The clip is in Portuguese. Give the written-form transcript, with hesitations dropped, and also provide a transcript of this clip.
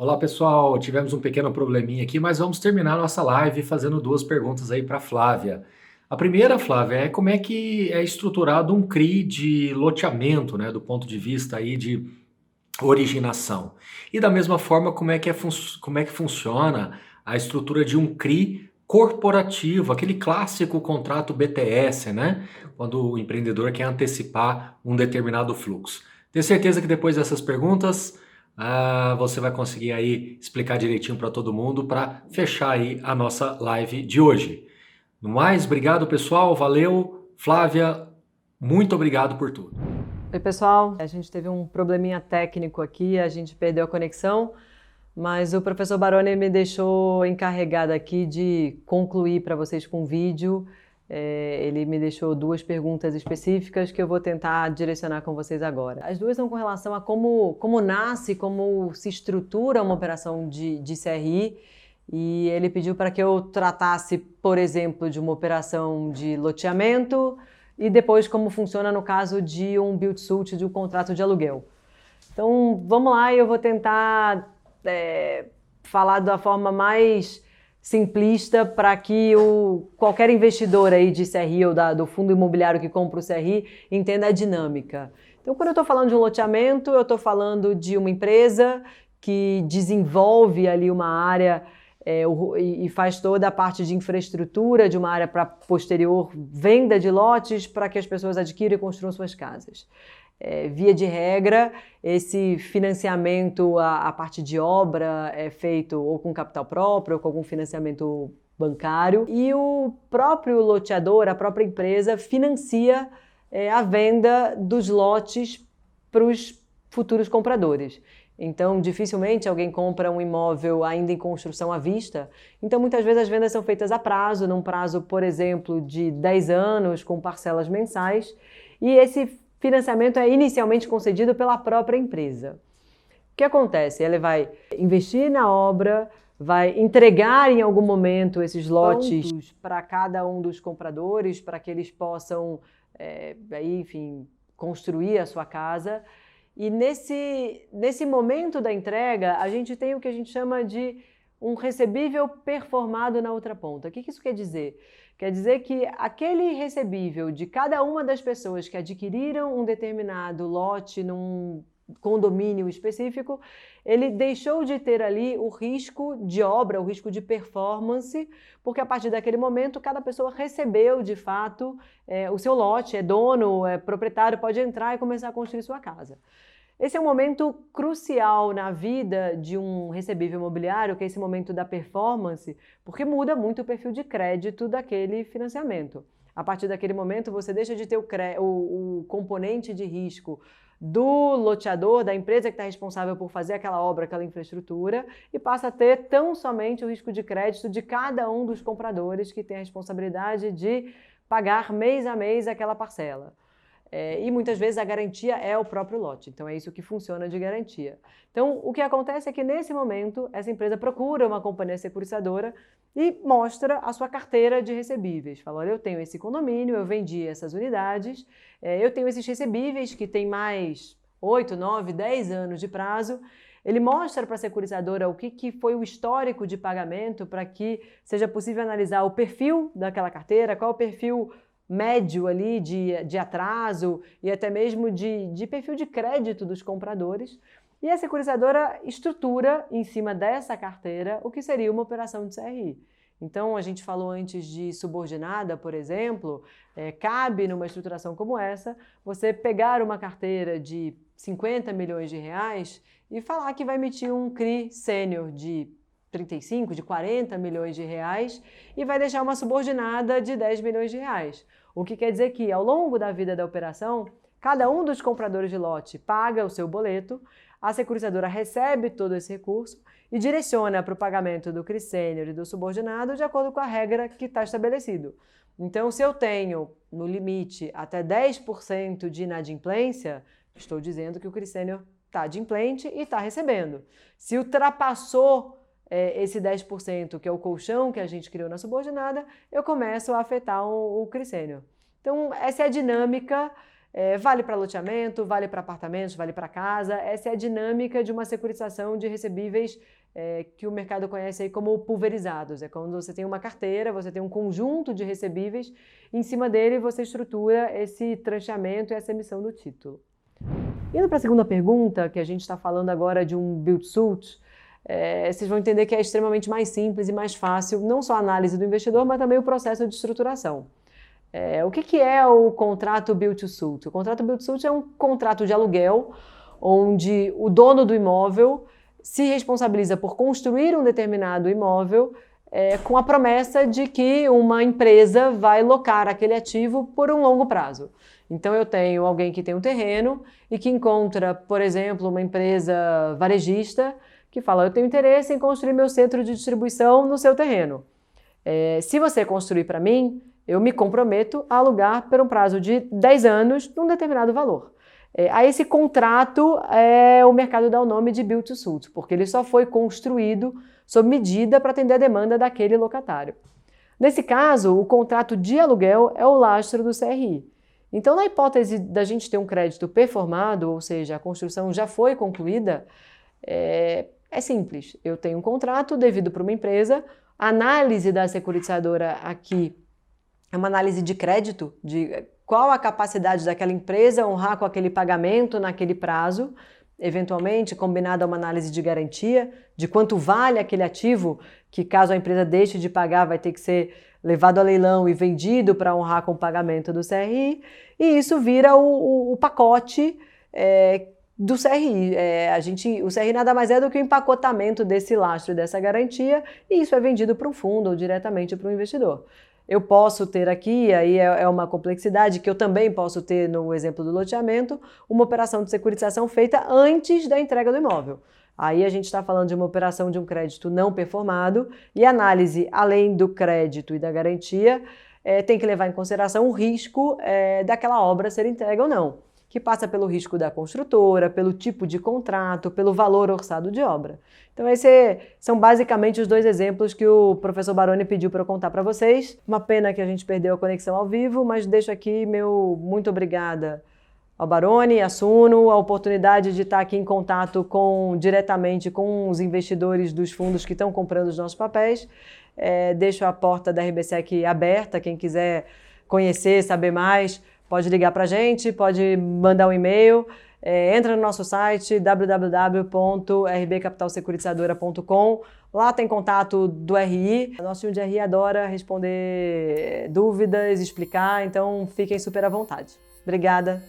Olá pessoal, tivemos um pequeno probleminha aqui, mas vamos terminar nossa live fazendo duas perguntas aí para Flávia. A primeira, Flávia, é como é que é estruturado um CRI de loteamento, né, do ponto de vista aí de originação. E da mesma forma, como é que funciona a estrutura de um CRI corporativo, aquele clássico contrato BTS, né? Quando o empreendedor quer antecipar um determinado fluxo. Tenho certeza que depois dessas perguntas, você vai conseguir aí explicar direitinho para todo mundo para fechar aí a nossa live de hoje. No mais, obrigado pessoal, valeu. Flávia, muito obrigado por tudo. Oi, pessoal. A gente teve um probleminha técnico aqui, a gente perdeu a conexão, mas o professor Baroni me deixou encarregada aqui de concluir para vocês com vídeo. Ele me deixou duas perguntas específicas que eu vou tentar direcionar com vocês agora. As duas são com relação a como nasce, como se estrutura uma operação de CRI, e ele pediu para que eu tratasse, por exemplo, de uma operação de loteamento, e depois como funciona no caso de um build-to-suit, de um contrato de aluguel. Então, vamos lá, eu vou tentar falar da forma mais simplista para que qualquer investidor aí de CRI ou do fundo imobiliário que compra o CRI entenda a dinâmica. Então, quando eu estou falando de um loteamento, eu estou falando de uma empresa que desenvolve ali uma área e faz toda a parte de infraestrutura de uma área para posterior venda de lotes para que as pessoas adquiram e construam suas casas. Via de regra, esse financiamento, a parte de obra é feito ou com capital próprio ou com algum financiamento bancário, e o próprio loteador, a própria empresa, financia a venda dos lotes para os futuros compradores. Então, dificilmente alguém compra um imóvel ainda em construção à vista. Então, muitas vezes as vendas são feitas a prazo, num prazo, por exemplo, de 10 anos, com parcelas mensais, e esse financiamento é inicialmente concedido pela própria empresa. O que acontece? Ele vai investir na obra, vai entregar em algum momento esses lotes para cada um dos compradores, para que eles possam, enfim, construir a sua casa. E nesse momento da entrega, a gente tem o que a gente chama de um recebível performado na outra ponta. O que isso quer dizer? Quer dizer que aquele recebível de cada uma das pessoas que adquiriram um determinado lote num condomínio específico, ele deixou de ter ali o risco de obra, o risco de performance, porque a partir daquele momento cada pessoa recebeu de fato o seu lote, é dono, é proprietário, pode entrar e começar a construir sua casa. Esse é um momento crucial na vida de um recebível imobiliário, que é esse momento da performance, porque muda muito o perfil de crédito daquele financiamento. A partir daquele momento, você deixa de ter o componente de risco do loteador, da empresa que está responsável por fazer aquela obra, aquela infraestrutura, e passa a ter tão somente o risco de crédito de cada um dos compradores que tem a responsabilidade de pagar mês a mês aquela parcela. E muitas vezes a garantia é o próprio lote, então é isso que funciona de garantia. Então, o que acontece é que nesse momento, essa empresa procura uma companhia securitizadora e mostra a sua carteira de recebíveis. Fala, olha, eu tenho esse condomínio, eu vendi essas unidades, eu tenho esses recebíveis que têm mais 8, 9, 10 anos de prazo. Ele mostra para a securitizadora o que foi o histórico de pagamento para que seja possível analisar o perfil daquela carteira, qual é o perfil médio ali de atraso e até mesmo de perfil de crédito dos compradores. E a securitizadora estrutura em cima dessa carteira o que seria uma operação de CRI. Então, a gente falou antes de subordinada, por exemplo, cabe numa estruturação como essa você pegar uma carteira de 50 milhões de reais e falar que vai emitir um CRI sênior de 35, de 40 milhões de reais e vai deixar uma subordinada de 10 milhões de reais. O que quer dizer que, ao longo da vida da operação, cada um dos compradores de lote paga o seu boleto, a securitizadora recebe todo esse recurso e direciona para o pagamento do CRI sênior e do subordinado de acordo com a regra que está estabelecido. Então, se eu tenho, no limite, até 10% de inadimplência, estou dizendo que o CRI sênior está adimplente e está recebendo. Se ultrapassou esse 10%, que é o colchão que a gente criou na subordinada, eu começo a afetar o CRI sênior. Então, essa é a dinâmica Vale para loteamento, vale para apartamentos, vale para casa. Essa é a dinâmica de uma securitização de recebíveis que o mercado conhece aí como pulverizados. É quando você tem uma carteira, você tem um conjunto de recebíveis, e em cima dele você estrutura esse trancheamento e essa emissão do título. Indo para a segunda pergunta, que a gente está falando agora de um build-to-suit, vocês vão entender que é extremamente mais simples e mais fácil, não só a análise do investidor, mas também o processo de estruturação. O que é o contrato build-to-suit? O contrato build-to-suit é um contrato de aluguel onde o dono do imóvel se responsabiliza por construir um determinado imóvel com a promessa de que uma empresa vai locar aquele ativo por um longo prazo. Então eu tenho alguém que tem um terreno e que encontra, por exemplo, uma empresa varejista que fala: eu tenho interesse em construir meu centro de distribuição no seu terreno. Se você construir para mim, eu me comprometo a alugar por um prazo de 10 anos num determinado valor. A esse contrato, o mercado dá o nome de build to suit, porque ele só foi construído sob medida para atender a demanda daquele locatário. Nesse caso, o contrato de aluguel é o lastro do CRI. Então, na hipótese da gente ter um crédito performado, ou seja, a construção já foi concluída, é simples. Eu tenho um contrato devido para uma empresa, a análise da securitizadora aqui é uma análise de crédito, de qual a capacidade daquela empresa honrar com aquele pagamento naquele prazo, eventualmente combinado a uma análise de garantia, de quanto vale aquele ativo, que caso a empresa deixe de pagar vai ter que ser levado a leilão e vendido para honrar com o pagamento do CRI, e isso vira o pacote do CRI. O CRI nada mais é do que o empacotamento desse lastro, dessa garantia, e isso é vendido para um fundo ou diretamente para o investidor. Eu posso ter aqui, aí é uma complexidade que eu também posso ter no exemplo do loteamento, uma operação de securitização feita antes da entrega do imóvel. Aí a gente está falando de uma operação de um crédito não performado e a análise, além do crédito e da garantia, tem que levar em consideração o risco daquela obra ser entregue ou não, que passa pelo risco da construtora, pelo tipo de contrato, pelo valor orçado de obra. Então esses são basicamente os dois exemplos que o professor Baroni pediu para eu contar para vocês. Uma pena que a gente perdeu a conexão ao vivo, mas deixo aqui meu muito obrigada ao Baroni, a Suno, a oportunidade de estar aqui em contato diretamente com os investidores dos fundos que estão comprando os nossos papéis. Deixo a porta da RBSEC aberta, quem quiser conhecer, saber mais, pode ligar para a gente, pode mandar um e-mail, entra no nosso site www.rbcapitalsecuritizadora.com. Lá tem contato do RI. Nosso time de RI adora responder dúvidas, explicar, então fiquem super à vontade. Obrigada.